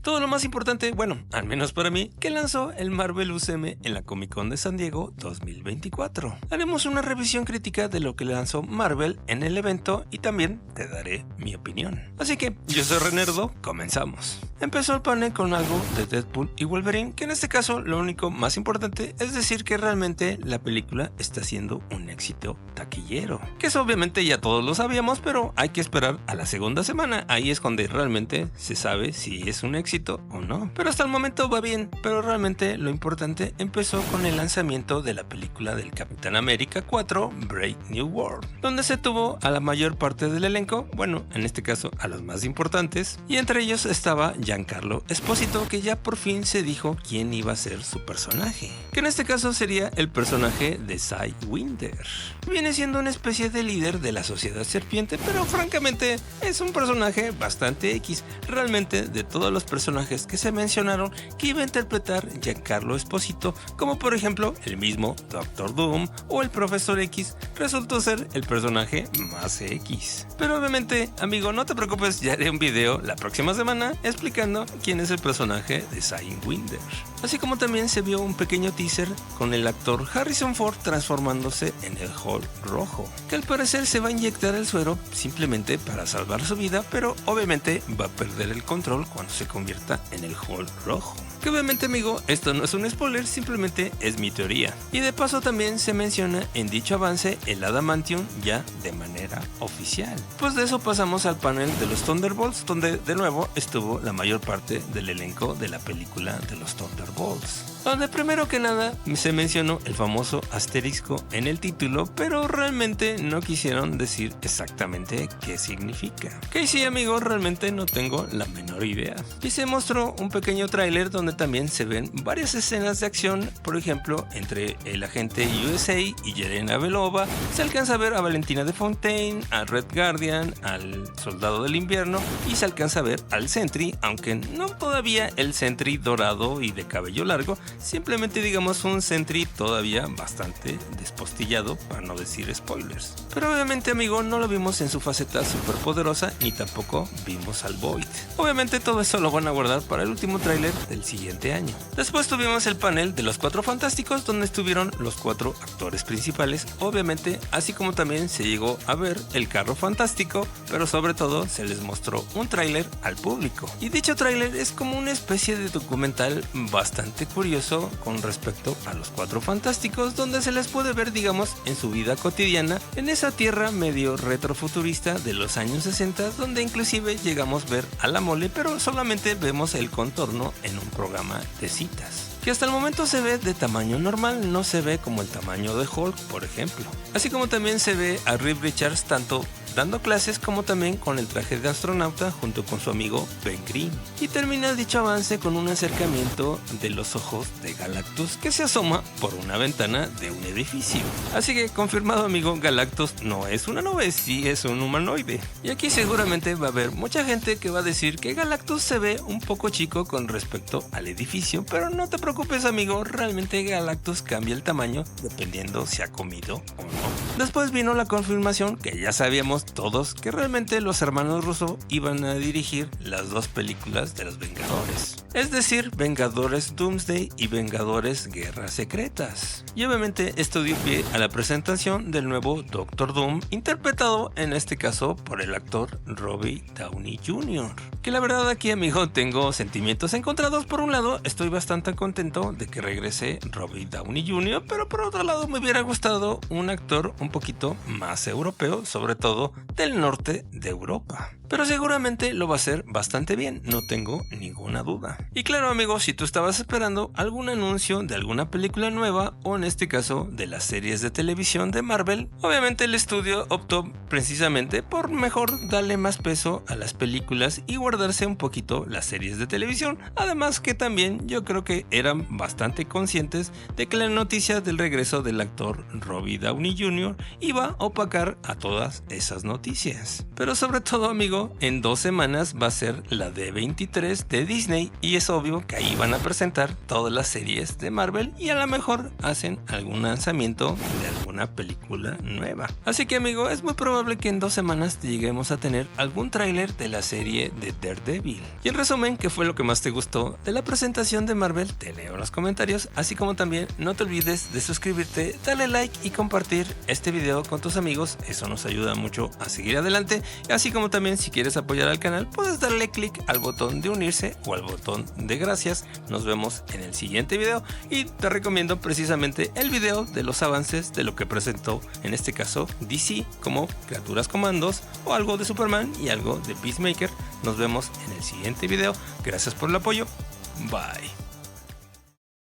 todo lo más importante, bueno, al menos para mí, que lanzó el Marvel UCM en la Comic Con de San Diego 2024. Haremos una revisión crítica de lo que lanzó Marvel en el evento y también te daré mi opinión. Así que, yo soy Renerdo, comenzamos. Empezó el panel con algo de Deadpool y Wolverine, que en este caso lo único más importante es decir que realmente la película está siendo un éxito taquillero. Que eso obviamente ya todos lo sabíamos, pero hay que esperar a la segunda semana, ahí es donde realmente se sabe si es un éxito o no. Pero hasta el momento va bien, pero realmente lo importante empezó con el lanzamiento de la película del Capitán América 4, Brave New World, donde se tuvo a la mayor parte del elenco, bueno, en este caso a los más importantes, y entre ellos estaba Giancarlo Esposito, que ya por fin se dijo quién iba a ser su personaje, que en este caso sería el personaje de Sidewinder. Viene siendo una especie de líder de la Sociedad Serpiente, pero francamente es un personaje bastante X. Realmente de todos los personajes que se mencionaron que iba a interpretar Giancarlo Esposito, como por ejemplo el mismo Doctor Doom o el Profesor X, resultó ser el personaje más X. Pero obviamente, amigo, no te preocupes, ya haré un video la próxima semana explicando quién es el personaje de Sidewinder. Así como también se vio un pequeño teaser con el actor Harrison Ford transformándose en el Hulk rojo, que al parecer se va a inyectar el suero simplemente para salvar su vida, pero obviamente va a perder el control cuando se convierta en el Hulk rojo. Que obviamente, amigo, esto no es un spoiler, simplemente es mi teoría. Y de paso también se menciona en dicho avance el Adamantium ya de manera oficial. Pues de eso pasamos al panel de los Thunderbolts, donde de nuevo estuvo la mayor parte del elenco de la película de los Thunderbolts, donde primero que nada se mencionó el famoso asterisco en el título, pero realmente no quisieron decir exactamente qué significa. Que sí, amigo, realmente no tengo la menor idea. Y se mostró un pequeño tráiler donde también se ven varias escenas de acción, por ejemplo, entre el agente USA y Yelena Belova. Se alcanza a ver a Valentina de Fontaine, a Red Guardian, al Soldado del Invierno y se alcanza a ver al Sentry, aunque no todavía el Sentry dorado y de cabello largo, simplemente digamos un Sentry todavía bastante despostillado, para no decir spoilers. Pero obviamente, amigo, no lo vimos en su faceta superpoderosa ni tampoco vimos al Void. Obviamente todo eso lo van a guardar para el último tráiler del siguiente año. Después tuvimos el panel de los Cuatro Fantásticos, donde estuvieron los 4 actores principales, obviamente, así como también se llegó a ver el carro fantástico, pero sobre todo se les mostró un tráiler al público. Y dicho tráiler es como una especie de documental bastante curioso con respecto a los Cuatro Fantásticos, donde se les puede ver, digamos, en su vida cotidiana en esa tierra medio retrofuturista de los años 60, donde inclusive llegamos a ver a la Mole, pero solamente vemos el contorno en un programa de citas, que hasta el momento se ve de tamaño normal, no se ve como el tamaño de Hulk, por ejemplo. Así como también se ve a Reed Richards tanto dando clases como también con el traje de astronauta junto con su amigo Ben Grimm. Y termina dicho avance con un acercamiento de los ojos de Galactus que se asoma por una ventana de un edificio. Así que confirmado, amigo, Galactus no es una nube, sí es un humanoide. Y aquí seguramente va a haber mucha gente que va a decir que Galactus se ve un poco chico con respecto al edificio, pero no te preocupes, amigo, realmente Galactus cambia el tamaño dependiendo si ha comido o no. Después vino la confirmación que ya sabíamos todos que realmente los hermanos Russo iban a dirigir las 2 películas de los Vengadores, es decir, Vengadores Doomsday y Vengadores Guerras Secretas. Y obviamente esto dio pie a la presentación del nuevo Doctor Doom, interpretado en este caso por el actor Robert Downey Jr. Que la verdad aquí, amigo, tengo sentimientos encontrados. Por un lado, estoy bastante contento de que regrese Robert Downey Jr., pero por otro lado me hubiera gustado un actor un poquito más europeo, sobre todo del norte de Europa. Pero seguramente lo va a hacer bastante bien, no tengo ninguna duda. Y claro, amigos, si tú estabas esperando algún anuncio de alguna película nueva, o en este caso de las series de televisión de Marvel, obviamente el estudio optó precisamente por mejor darle más peso a las películas y guardarse un poquito las series de televisión. Además que también yo creo que eran bastante conscientes de que la noticia del regreso del actor Robert Downey Jr. iba a opacar a todas esas noticias. Pero sobre todo, amigos, amigo, en 2 semanas va a ser la D23 de Disney y es obvio que ahí van a presentar todas las series de Marvel y a lo mejor hacen algún lanzamiento de alguna película nueva. Así que amigo, es muy probable que en 2 semanas lleguemos a tener algún tráiler de la serie de Daredevil. Y en resumen, ¿qué fue lo que más te gustó de la presentación de Marvel? Te leo en los comentarios, así como también no te olvides de suscribirte, darle like y compartir este video con tus amigos, eso nos ayuda mucho a seguir adelante, así como también si quieres apoyar al canal puedes darle click al botón de unirse o al botón de gracias. Nos vemos en el siguiente video y te recomiendo precisamente el video de los avances de lo que presentó en este caso DC, como Criaturas Comandos o algo de Superman y algo de Peacemaker. Nos vemos en el siguiente video, gracias por el apoyo, bye.